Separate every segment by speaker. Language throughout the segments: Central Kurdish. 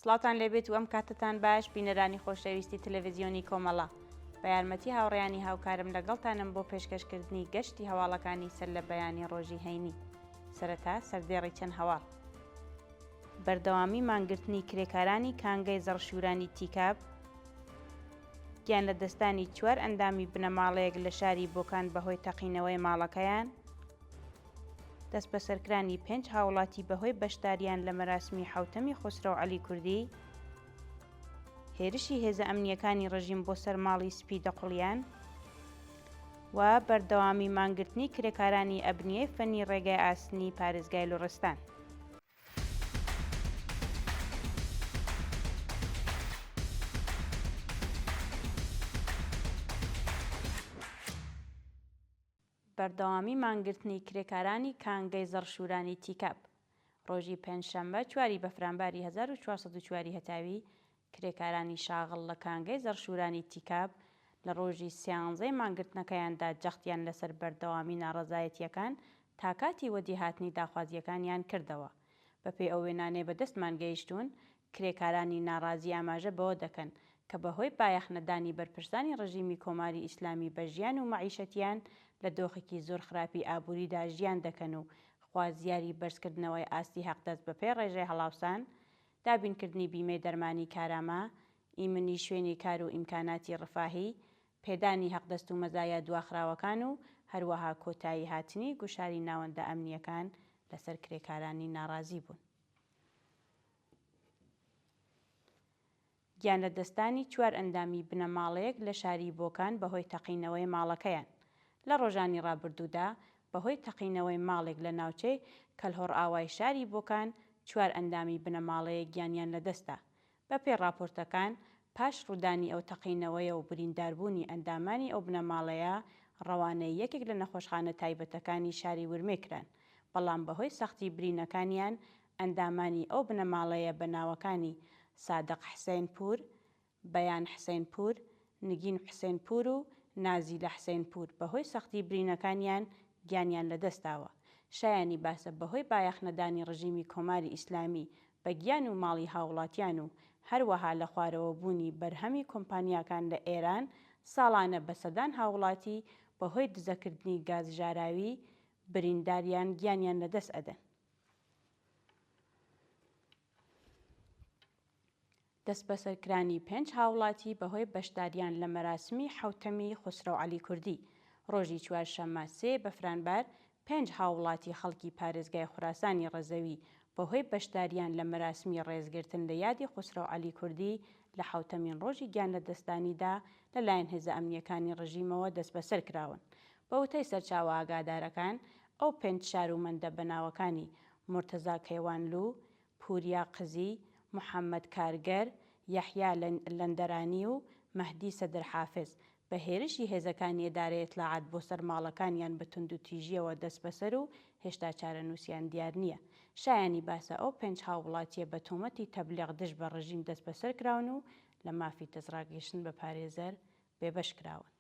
Speaker 1: سڵاتان لێبێت و ئەم کاتتان باش بینەرانی خۆشەویستی تەلەڤیزیۆنی کۆمەڵە بە یارمەتی هاوڕێیانی هاوکارم لەگەڵتانم بۆ پێشکەشکردنی گەشتی هەواڵەکانی سەر لە بەیانی ڕۆژی هەینی. سەرەتا سەردێڕی چەند هەواڵ. بەردەوامی مانگرتنی کرێکارانی کانگەی زەڕشورانی تیکاب، گیان لە دەستانی 4 ئەندامی بنەماڵەیەک لە شاری بۆکان بەهۆی تەقینەوەی ماڵەکەیان، دەست بەسەرکرانی 5 هاوڵاتی بەهۆی بەشداریان لە مەراسمی حوتەمی خسرۆ عەلی کوردی، هێرشی هێزە ئەمنیەکانی ڕژیم بۆ سەر ماڵی سپی دەقوڵیان و بەردەوامی مانگرتنی کرێکارانی ئەبنیەی فەنی ڕێگای ئاسنی پارێزگای لوڕستان. بەردەوامی مانگرتنی کرێکارانی کانگەی زەڕشورانی تیکاب. ڕۆژی پێنجشەممە 4 بەفرانباری 1404 هەتاوی کرێکارانی شاغڵ لە کانگەی زەڕشورانی تیکاب لە ڕۆژی 13 مانگرتنەکەیاندا جەختیان لەسەر بەردەوامی ناڕەزایەتیەکان تا کاتی وەدیهاتنی داخوازیەکانیان کردەوە. بەپێی ئەو وێنانەی بەدەستمان گەیشتوون، کرێکارانی ناڕازی ئاماژە بەوە دەکەن کە بەهۆی بایەخنەدانی بەرپرسانی ڕژیمی کۆماری ئیسلامی بە ژیان و مەعیشەتیان لە دۆخێکی زۆر خراپی ئابووریدا ژیان دەکەن و خوازیاری بەرزکردنەوەی ئاستی حەقدەست بەپێی ڕێژەی هەڵاوسان، دابینکردنی بیمەی دەرمانی کارامە، ئیمنی شوێنی کار و ئیمکاناتی ڕفاهی، پێدانی حەقدەست و مەزایە دواخراوەکان و هەروەها کۆتایی هاتنی گوشاری ناوەندە ئەمنیەکان لەسەر کرێکارانی ناڕازی بوون. گیان لە دەستانی 4 ئەندامی بنەماڵەیەک لە شاری بۆکان بەهۆی تەقینەوەی ماڵەکەیان. لە ڕۆژانی ڕابردوودا بەهۆی تەقینەوەی ماڵێک لە ناوچەی کەلهۆڕ ئاوای شاری بۆکان 4 ئەندامی بنەماڵەیەک گیانیان لەدەستا. بەپێی راپۆرتەکان، پاش ڕوودانی ئەو تەقینەوەیە و برینداربوونی ئەندامانی ئەو بنەماڵەیە، ڕەوانەی یەکێک لە نەخۆشخانە تایبەتەکانی شاری ورمێ کران، بەڵام بەهۆی سەختی برینەکانیان ئەندامانی ئەو بنەماڵەیە بە ناوەکانی سادق حسێن پور، بەیان حسێن پور، نگین حسێن پور و نازیلە حسێن پور بەهۆی سەختی برینەکانیان گیانیان لەدەستاوە. شایانی باسە بەهۆی بایەخنەدانی ڕژیمی کۆماری ئیسلامی بە گیان و ماڵی هاوڵاتیان و هەروەها لە خوارەوە بوونی بەرهەمی کۆمپانیاکان لە ئێران، ساڵانە بە سەدان هاوڵاتی بەهۆی دزەکردنی گاز ژاراوی برینداریان گیانیان لەدەست ئەدەن. دەست بەسەرکرانی 5 هاوڵاتی بەهۆی بەشداریان لە مەراسمی حوتەمی خسرۆ عەلی کوردی. ڕۆژی چوارشەممە 3 بەفرانبار 5 هاوڵاتی خەڵکی پارێزگای خوراسانی ڕەزەوی بەهۆی بەشداریان لە مەراسمی ڕێزگرتن لە یادی خسرۆ عەلی کوردی لە حوتەمین ڕۆژی گیان لە دەستانیدا لەلایەن هێزە ئەمنیەکانی ڕژیمەوە دەست بەسەر کراون. بە وتەی سەرچاوە ئاگادارەکان، ئەو 5 شارومەندە بەناوەکانی مرتەزا کەیوانلو، پوریا قزی، محەممەد کارگەر، یەحیا لەندەرانی و مەهدی سەدرحافز بە هێرشی هێزەکانی ئێدارەی ئیتلاعات بۆ سەر ماڵەکانیان بە توندوتیژیەوە دەست بەسەر و هێشتا چارەنووسیان دیار نییە. شایانی باسە ئەو 5 هاوڵاتیە بە تۆمەتی تەبلیغ دژ بە ڕژیم دەست بەسەر کراون و لە مافی دەستڕاکێشن بە پارێزەر بێبەش کراون.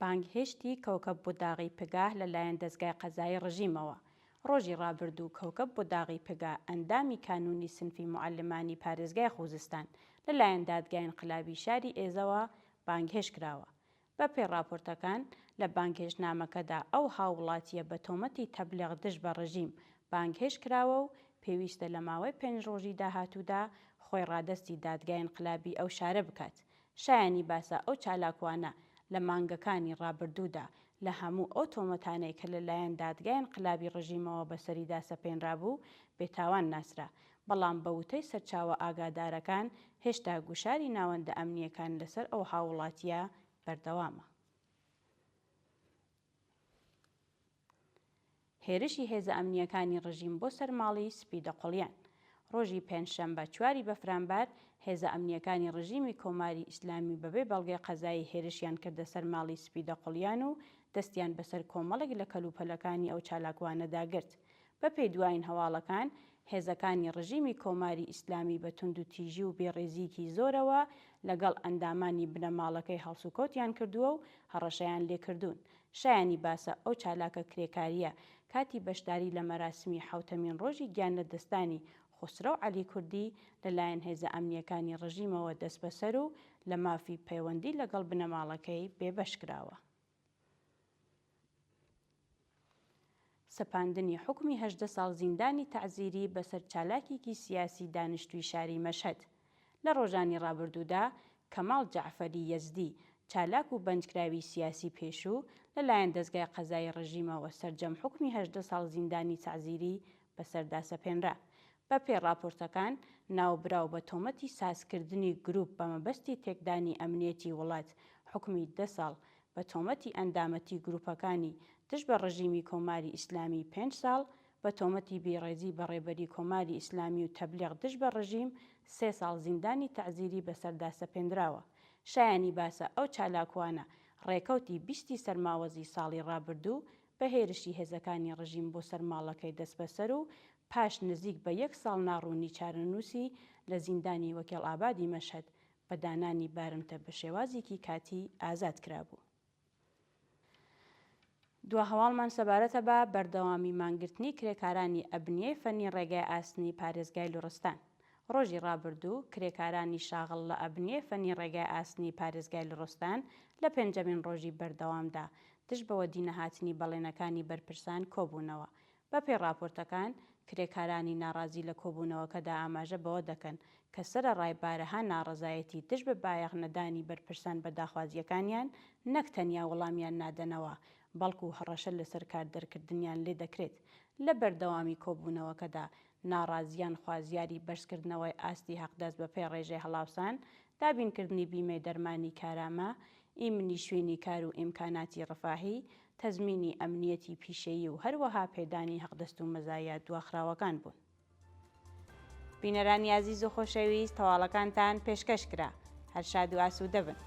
Speaker 1: بانگهێشتی کەوکەب بۆ داغی پگاه لەلایەن دەستگای قەزایی ڕژیمەوە. ڕۆژی ڕابردوو کەوکەب بۆ داغی پگا ئەندامی کانونی سنفی موعەلمانی پارێزگای خوزستان لەلایەن دادگای ئینقلابی شاری ئێزەوە بانگهێشت کراوە. بەپێی راپۆرتەکان، لە بانگهێشتنامەکەدا ئەو هاوڵاتیە بە تۆمەتی تەبلیغ دژ بە ڕژیم بانگهێشت کراوە و پێویستە لە ماوەی 5 ڕۆژی داهاتوودا خۆی ڕادەستی دادگای ئینقلابی ئەو شارە بکات. شایانی باسە ئەو چالاکوانە لە مانگەکانی ڕابردوودا لە هەموو ئەو تۆمەتانەی کە لەلایەن دادگای ئینقلابی ڕژیمەوە بەسەریدا سەپێنرابوو بێتاوان ناسرا، بەڵام بە وتەی سەرچاوە ئاگادارەکان هێشتا گوشاری ناوەندە ئەمنیەکان لەسەر ئەو هاوڵاتیە بەردەوامە. هێرشی هێزە ئەمنیەکانی ڕژیم بۆ سەر ماڵی سپی دەقوڵیان. ڕۆژی پێنجشەممە 4 بەفرانبار هێزە ئەمنیەکانی ڕژیمی کۆماری ئیسلامی بەبێ بەڵگەی قەزایی هێرشیان کردە سەر ماڵی سپی دەقوڵیان و دەستیان بەسەر کۆمەڵێک لە کەلوپەلەکانی ئەو چالاکوانەدا گرت. بەپێی دوایین هەواڵەکان، هێزەکانی ڕژیمی کۆماری ئیسلامی بە توندوتیژی و بێڕێزیکی زۆرەوە لەگەڵ ئەندامانی بنەماڵەکەی هەڵسوکەوتیان کردووە و هەڕەشەیان لێکردوون. شایانی باسە ئەو چالاکە کرێکاریە کاتی بەشداری لە مەراسمی حوتەمین ڕۆژی گیان لە دەستانی خسرەو عەلی کوردی لەلایەن هێزە ئەمنیەکانی ڕژیمەوە دەست بەسەر و لە مافی پەیوەندی لەگەڵ بنەماڵەکەی بێبەش کراوە. سەپاندنی حکمی 18 ساڵ زیندانی تەعزیری بەسەر چالاکێکی سیاسی دانیشتووی شاری مەشهەد. لە ڕۆژانی ڕابردوودا کەماڵ جەعفەری یەزدی چالاک و بەنجکراوی سیاسی پێشوو لەلایەن دەستگای قەزای ڕژیمەوە سەرجەم حکمی 18 ساڵ زیندانی تەعزیری بەسەردا سەپێنرا. بە پێی راپۆرتەکان ناوبراو بە تۆمەتی سازکردنی گروپ بە مەبەستی تێکدانی ئەمنیەتی وڵات، حکمی 10 ساڵ بە تۆمەتی ئەندامەتی گروپەکانی دژ بە ڕژیمی کۆماری ئیسلامی 5 ساڵ، بە تۆمەتی بێڕێزی بەڕێبەری کۆماری ئیسلامی و تەبلیغ دژ بە ڕژیم 3 ساڵ زیندانی تەعزیری بەسەردا سەپێنراوە. شایانی باسە ئەو چالاکوانە ڕێکەوتی 20 سەرماوەزی ساڵی ڕابردوو بە هێرشی هێزەکانی ڕژیم بۆ سەرماڵەکەی دەست بەسەر و پاش نزیک بە 1 ساڵ ناڕوونی چارەنووسی لە زیندانی وەکێڵئابادی مەشهەد بە دانانی بارمتە بە شێوازێکی کاتی ئازاد کرابوو. دوا هەواڵمان سەبارەتە بە بەردەوامی مانگرتنی کرێکارانی ئەبنیەی فەنی ڕێگای ئاسنی پارێزگای لوڕستان. ڕۆژی ڕابردوو کرێکارانی شاغڵ لە ئەبنیەی فەنی ڕێگای ئاسنی پارێزگای لوڕستان لە پێنجەمین ڕۆژی بەردەوامدا دژ بەوە دینەهاتنی بەڵێنەکانی بەرپرسان کۆبوونەوە. بە پێی راپۆرتەکان کرێکارانی ناڕازی لە کۆبوونەوەکەدا ئاماژە بەوە دەکەن کە سەرەڕای بارەها ناڕەزایەتی دژ بە بایەخ نەدانی بەرپرسان بە داخوازیەکانیان نەک تەنیا وەڵامیان نادەنەوە، بەڵکو هەڕەشە لەسەر کاردەرکردنیان لێ دەکرێت. لە بەردەوامی کۆبوونەوەکەدا ناڕازیان خوازیاری بەرزکردنەوەی ئاستی حەقدەست بە پێی ڕێژەی هەڵاوسان، دابینکردنی بیمەی دەرمانی کارامە، ئیمنی شوێنی کار و ئیمکاناتی ڕەفاهی، تەزمینی ئەمنیەتی پیشەیی و هەروەها پێدانی حەقدەست و مەزایە دواخراوەکان بوون. بینەرانی عەزیز و خۆشەویست، هەواڵەکانتان پێشکەش کرا. هەر شاد و ئاسوودە بن.